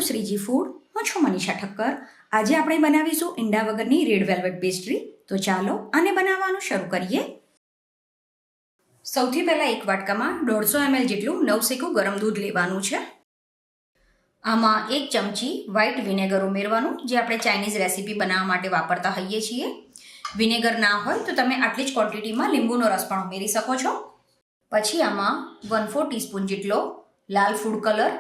Two Shriji food. હું છું મનીષા ઠક્કર. આજે આપણે બનાવીશું ઈંડા વગરની રેડ વેલ્વેટ પેસ્ટ્રી. તો ચાલો આને બનાવવાનું શરૂ કરીએ. સૌથી પહેલાં એક વાટકામાં 150 ml જેટલું નવસેકું ગરમ દૂધ લેવાનું છે. આમાં 1 ચમચી વ્હાઇટ વિનેગર ઉમેરવાનું, જે આપણે ચાઇનીઝ રેસીપી બનાવવા માટે વાપરતા હોઈએ છીએ. વિનેગર ના હોય તો તમે આટલી જ ક્વોન્ટિટીમાં લીંબુનો રસ પણ ઉમેરી શકો છો. પછી આમાં 1/4 ટીસ્પૂન જેટલો લાલ ફૂડ કલર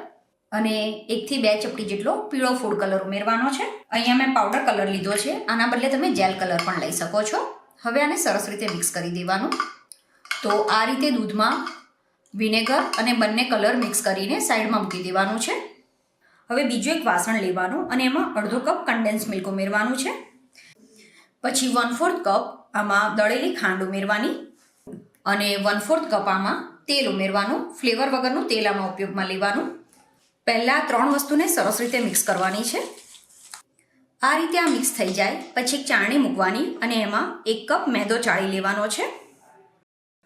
અને 1 થી 2 ચપટી જેટલો પીળો ફૂડ કલર ઉમેરવાનો છે. અહીંયા મેં પાવડર કલર લીધો છે, આના બદલે તમે જેલ કલર પણ લઈ શકો છો. હવે આને સરસ રીતે મિક્સ કરી દેવાનું. તો આ રીતે દૂધમાં વિનેગર અને બંને કલર મિક્સ કરીને સાઈડમાં મૂકી દેવાનું છે. હવે બીજું એક વાસણ લેવાનું અને એમાં અડધો કપ કન્ડેન્સ મિલ્ક ઉમેરવાનું છે. પછી 1/4 કપ આમાં દળેલી ખાંડ ઉમેરવાની અને 1/4 કપ આમાં તેલ ઉમેરવાનું. ફ્લેવર વગરનું તેલ આમાં ઉપયોગમાં લેવાનું. પહેલાં 3 વસ્તુને સરસ રીતે મિક્સ કરવાની છે. આ રીતે આ મિક્સ થઈ જાય પછી એક ચાળણી મૂકવાની અને એમાં 1 કપ મેદો ચાળી લેવાનો છે.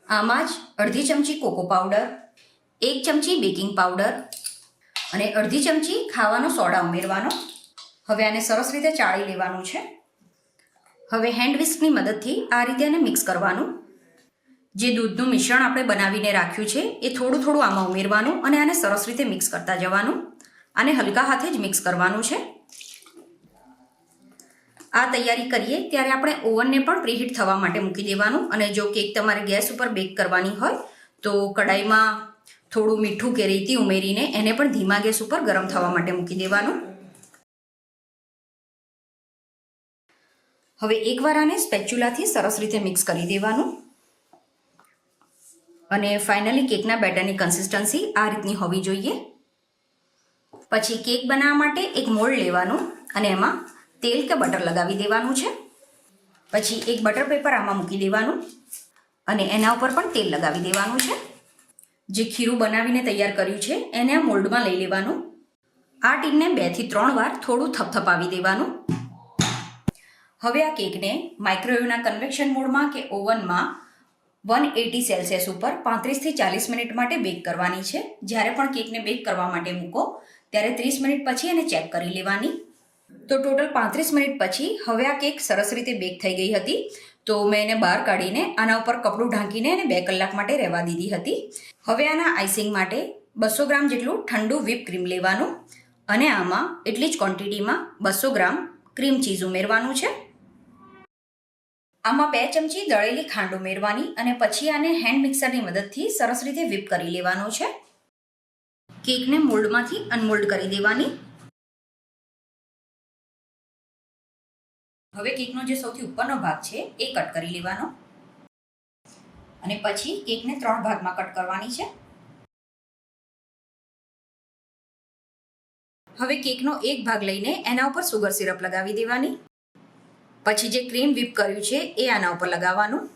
આમાં જ અડધી ચમચી કોકો પાવડર, 1 ચમચી બેકિંગ પાવડર અને અડધી ચમચી ખાવાનો સોડા ઉમેરવાનો. હવે આને સરસ રીતે ચાળી લેવાનું છે. હવે હેન્ડ વિસ્કની મદદથી આ રીતે આને મિક્સ કરવાનું. જે દૂધનું મિશ્રણ આપણે બનાવીને રાખ્યું છે એ થોડું થોડું આમાં ઉમેરવાનું અને આને સરસ રીતે મિક્સ કરતા જવાનું. આને હલકા હાથે જ મિક્સ કરવાનું છે. આ તૈયારી કરીએ ત્યારે આપણે ઓવનને પણ પ્રીહીટ થવા માટે મૂકી દેવાનું. અને જો કેક તમારે ગેસ ઉપર બેક કરવાની હોય તો કડાઈમાં થોડું મીઠું કે રેતી ઉમેરીને એને પણ ધીમા ગેસ ઉપર ગરમ થવા માટે મૂકી દેવાનું. હવે એકવાર આને સ્પેચ્યુલાથી સરસ રીતે મિક્સ કરી દેવાનું. અને ફાઇનલી કેકના બેટરની કન્સિસ્ટન્સી આ રીતની હોવી જોઈએ. પછી કેક બનાવવા માટે એક મોલ્ડ લેવાનું અને એમાં તેલ કે બટર લગાવી દેવાનું છે. પછી એક બટર પેપર આમાં મૂકી દેવાનું અને એના ઉપર પણ તેલ લગાવી દેવાનું છે. જે ખીરું બનાવીને તૈયાર કર્યું છે એને આ મોલ્ડમાં લઈ લેવાનું. આ ટીનને 2 થી 3 વાર થોડું થપથપાવી દેવાનું. હવે આ કેકને માઇક્રોવેવના કન્વેક્શન મોડમાં કે ઓવનમાં 180 સેલ્સિયસ ઉપર 35 થી 40 મિનિટ માટે બેક કરવાની છે. જ્યારે પણ કેકને બેક કરવા માટે મૂકો ત્યારે 30 મિનિટ પછી એને ચેક કરી લેવાની. તો ટોટલ 35 મિનિટ પછી હવે આ કેક સરસ રીતે બેક થઈ ગઈ હતી. તો મેં એને બહાર કાઢીને આના ઉપર કપડું ઢાંકીને એને 2 કલાક માટે રહેવા દીધી હતી. હવે આના આઈસિંગ માટે 200 ગ્રામ જેટલું ઠંડુ વ્હીપ ક્રીમ લેવાનું અને આમાં એટલી જ ક્વોન્ટિટીમાં 200 ગ્રામ ક્રીમ ચીઝ ઉમેરવાનું છે. આમાં 2 ચમચી દળેલી ખાંડ ઉમેરવાની અને પછી આને હેન્ડ મિક્સરની મદદથી સરસ રીતે વ્હીપ કરી લેવાનું છે. કેકને મોલ્ડમાંથી અનમોલ્ડ કરી દેવાની. હવે કેકનો જે સૌથી ઉપરનો ભાગ છે એ કટ કરી લેવાનો અને પછી કેકને 3 ભાગમાં કટ કરવાની છે. હવે કેકનો એક ભાગ લઈને એના ઉપર સુગર સિરપ લગાવી દેવાની. પછી જે ક્રીમ વ્હીપ કર્યું છે એ આના ઉપર લગાવવાનું.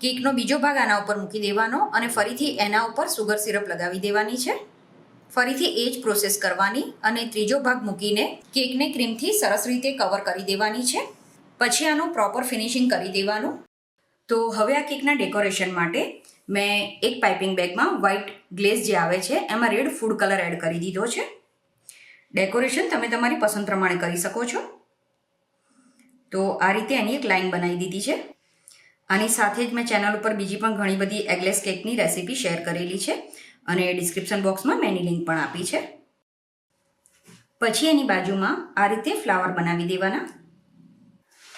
કેકનો બીજો ભાગ આના ઉપર મૂકી દેવાનો અને ફરીથી એના ઉપર સુગર સિરપ લગાવી દેવાની છે. ફરીથી એ જ પ્રોસેસ કરવાની અને ત્રીજો ભાગ મૂકીને કેકને ક્રીમથી સરસ રીતે કવર કરી દેવાની છે. પછી આનું પ્રોપર ફિનિશિંગ કરી દેવાનું. તો હવે આ કેકના ડેકોરેશન માટે મેં એક પાઇપિંગ બેગમાં વ્હાઇટ ગ્લેઝ જે આવે છે એમાં રેડ ફૂડ કલર એડ કરી દીધો છે. ડેકોરેશન તમે તમારી પસંદ પ્રમાણે કરી શકો છો. તો આ રીતે એની એક લાઇન બનાવી દીધી છે. આની સાથે જ મેં ચેનલ ઉપર બીજી પણ ઘણી બધી એગલેસ કેકની રેસીપી શેર કરેલી છે અને ડિસ્ક્રિપ્શન બોક્સમાં મેં એની લિંક પણ આપી છે. પછી એની બાજુમાં આ રીતે ફ્લાવર બનાવી દેવાના.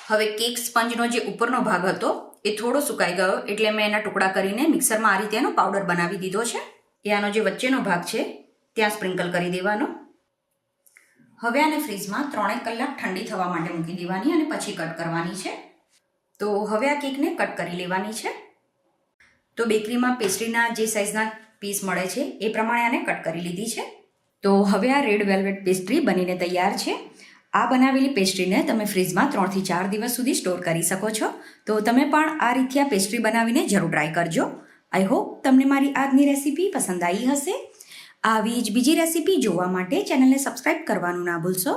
હવે કેક સ્પંજનો જે ઉપરનો ભાગ હતો એ થોડો સુકાઈ ગયો એટલે મેં એના ટુકડા કરીને મિક્સરમાં આ રીતે એનો પાવડર બનાવી દીધો છે. એ આનો જે વચ્ચેનો ભાગ છે ત્યાં સ્પ્રિંકલ કરી દેવાનો. હવે આને ફ્રીજમાં 3 કલાક ઠંડી થવા માટે મૂકી દેવાની અને પછી કટ કરવાની છે. તો હવે આ કેકને કટ કરી લેવાની છે. તો બેકરીમાં પેસ્ટ્રીના જે સાઇઝના પીસ મળે છે એ પ્રમાણે આને કટ કરી લીધી છે. તો હવે આ રેડ વેલ્વેટ પેસ્ટ્રી બનીને તૈયાર છે. આ બનાવેલી પેસ્ટ્રીને તમે ફ્રીજમાં 3 થી 4 દિવસ સુધી સ્ટોર કરી શકો છો. તો તમે પણ આ રીતે આ પેસ્ટ્રી બનાવીને જરૂર ટ્રાય કરજો. આઈ હોપ તમને મારી આજની રેસીપી પસંદ આવી હશે. આવી જ બીજી રેસીપી જોવા માટે ચેનલને સબસ્ક્રાઈબ કરવાનું ના ભૂલશો.